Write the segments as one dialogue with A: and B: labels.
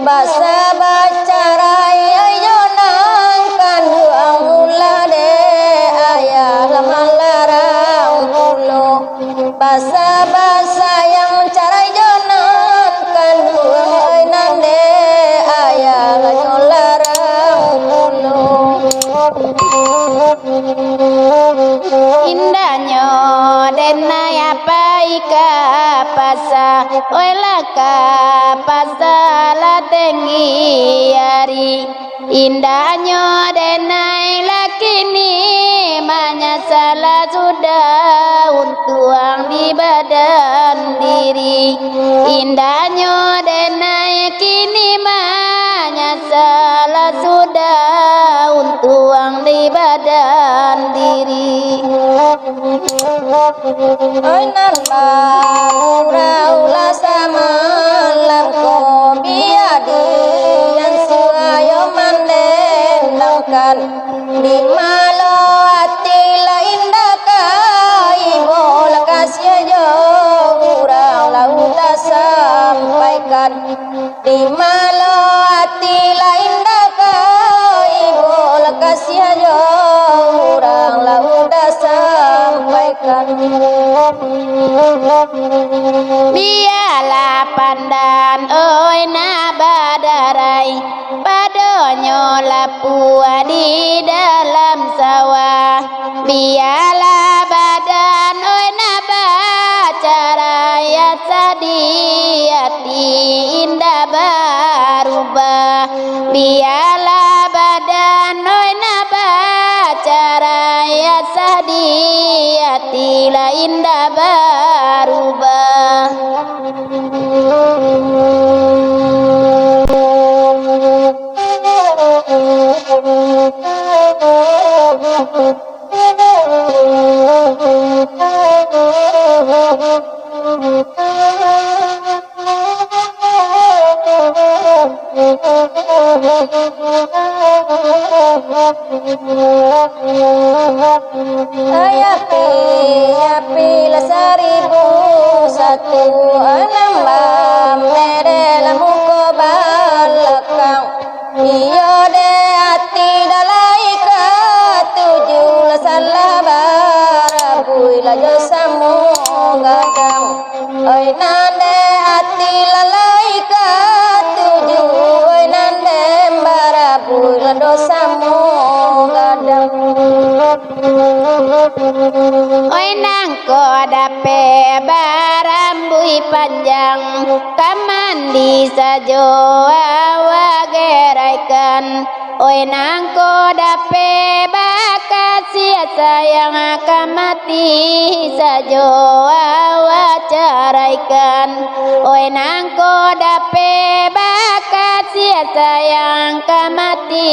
A: Basa bacarai ayo nangkan huang ulah de ayah lamalarang pulo basa yang carai jonan kan huang ai nande ayah lanyolarang pulo indahnya denai apa ika pasa oi laka pasa tinggi hari indahnya denai lakini menyesal sudah untuang di badan diri indahnya denai kini menyesal sudah untuang di badan diri oi nan ura sama langko yang suayo mandendangkan di malo hati lain dakai bola kasih jo urang lauta sampaikan di malo hati lain dakai bola kasih jo urang lauta sampaikan biarlah pandan oi nabadarai padonyo lapua di dalam sawah biarlah badan oi nabacarai sadiati indah barubah biarlah badan oi nabacarai sadiati la indah barubah api la 1001 merela muko balakang iyo de ati dalaika 7 salah barabui la josamu gadang oi nande ati lalaika 7 oi nande barabui la dosamu gadang oi nangko dape barambui panjang kamandi sajo awageraikan oi nangko dape bakasih sayang kamati sajo awacaraikan oi nangko dape bakasih sayang kamati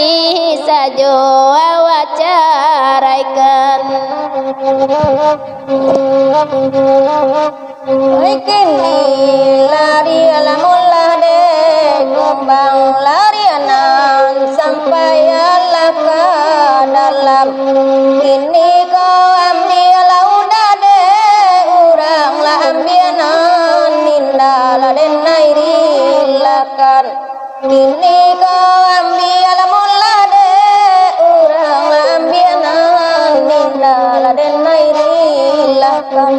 A: sajo awacaraikan oi kini lari alamullah de kumbang larianan sampai Allah ke dalam kini kau ambil udah de urang lah ambianan nindalah denai rilakan kini kau ambil mullah de urang lah ambianan nindalah denai rilakan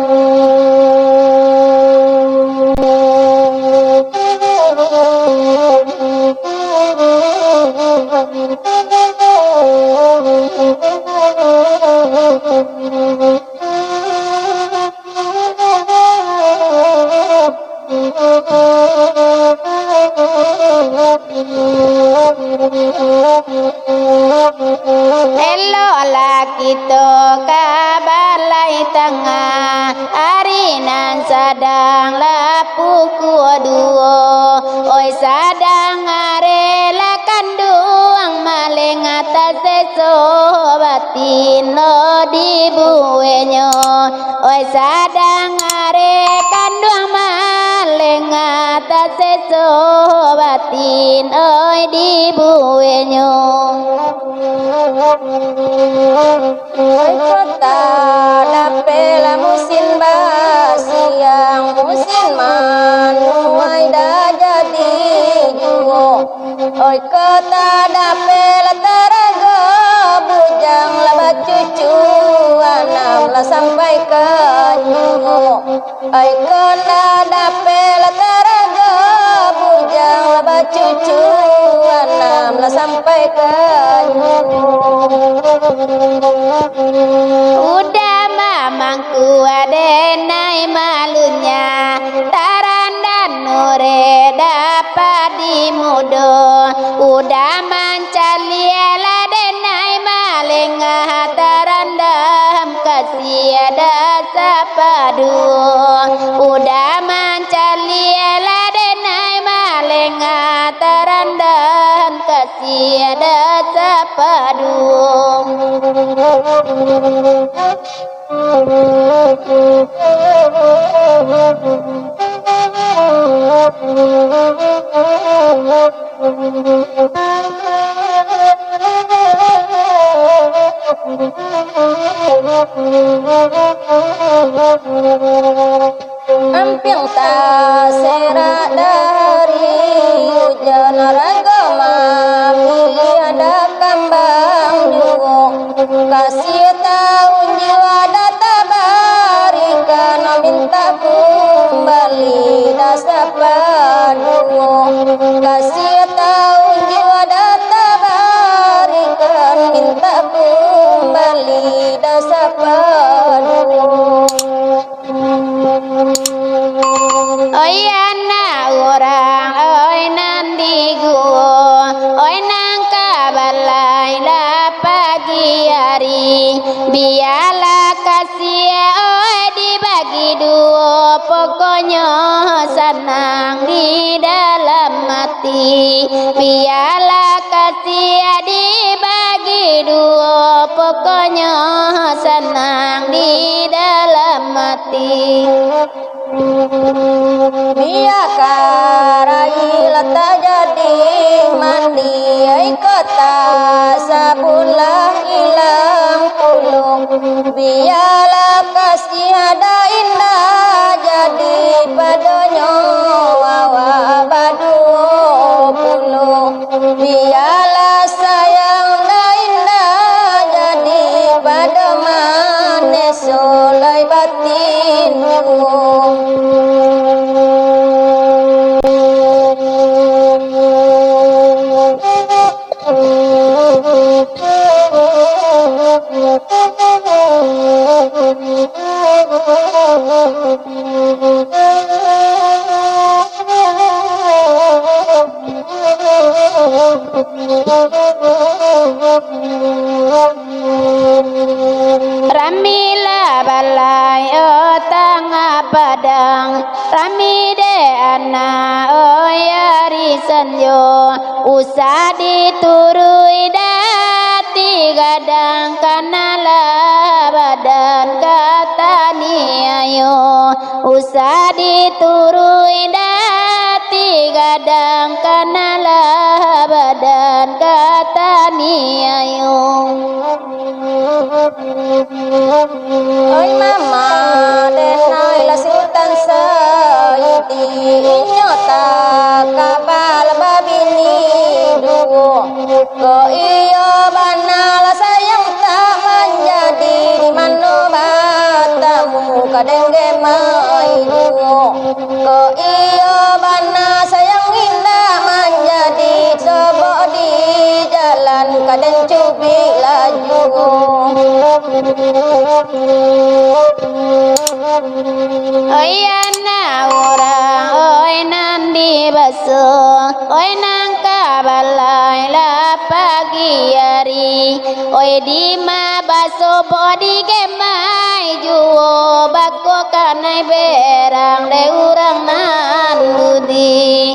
A: kita kabalai tengah arinan sadang lapuku duo oi sadang arela kanduang maling atas seso batin lo di buenyo oi sadang are kandung maleng atas seso batin oi di buenyo
B: oi kota dapela musim basiang musim manuai dah jadi juo oi kota dapela tarago bujang lah cucu anam lah sampai ke juo oi kota dapela tarago bujang lah cucu anam lah sampai ke
A: udah mamangku adenai malunya tarandan nure dapat dimudo udah mancaliela denai malenga tarandam kasih ada sapadu udah mancaliela denai malenga tarandam kasih ada sapadu
B: Amping tak serak dari hujan ragama pilih ada kambang juo kasih tahu jiwa data barikan minta kembali dasar paduo kasih tahu jiwa data barikan minta kembali dasar paduo
A: oi anak orang oi nandi guo oi nang kabalai la pagi hari biarlah kasih oi dibagi dua pokoknya senang di dalam hati biarlah kasih dibagi dua pokoknya senang di dalam hati
B: biakarai lata jadi mandi ai kota sabulah hilang pulung biarlah kasih ada indah jadi padonyo wawa baduo pulung biarlah sayang dah indah jadi pada maneso lai batin
A: Ramila balai tengah padang Ramide ana oyari sanjo usah diturui dati gadang kanala badan kata ni ayo usah diturui dati gadang kanala badan kata ni ayo
B: oi mama denai la sultan saidi nyota kabal babini duo ko iyo banal sayang tak menjadi di mano batamu kadenge mai duo ko iyo banal sayang indah menjadi coba di jalan kadang cubi laju
A: oi anak orang oi nandi baso oi nang kabalai la pagi hari oi di ma baso bodi gemai juo bako kanai berang de urang nan budi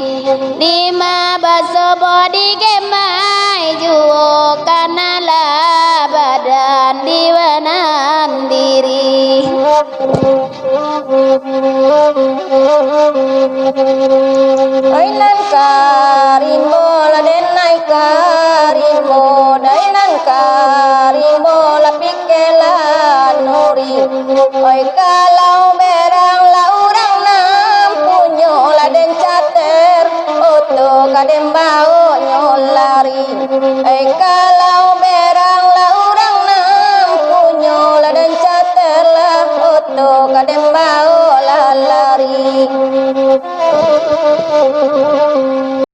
A: di ma baso bodi gemai juo kanala badan di wana
B: Oi kalau berang laurang nam punyo laden cater oto kadem bau nyolari. Oi kalau berang laurang nam punyo laden cater lah oto kadem bau lalari.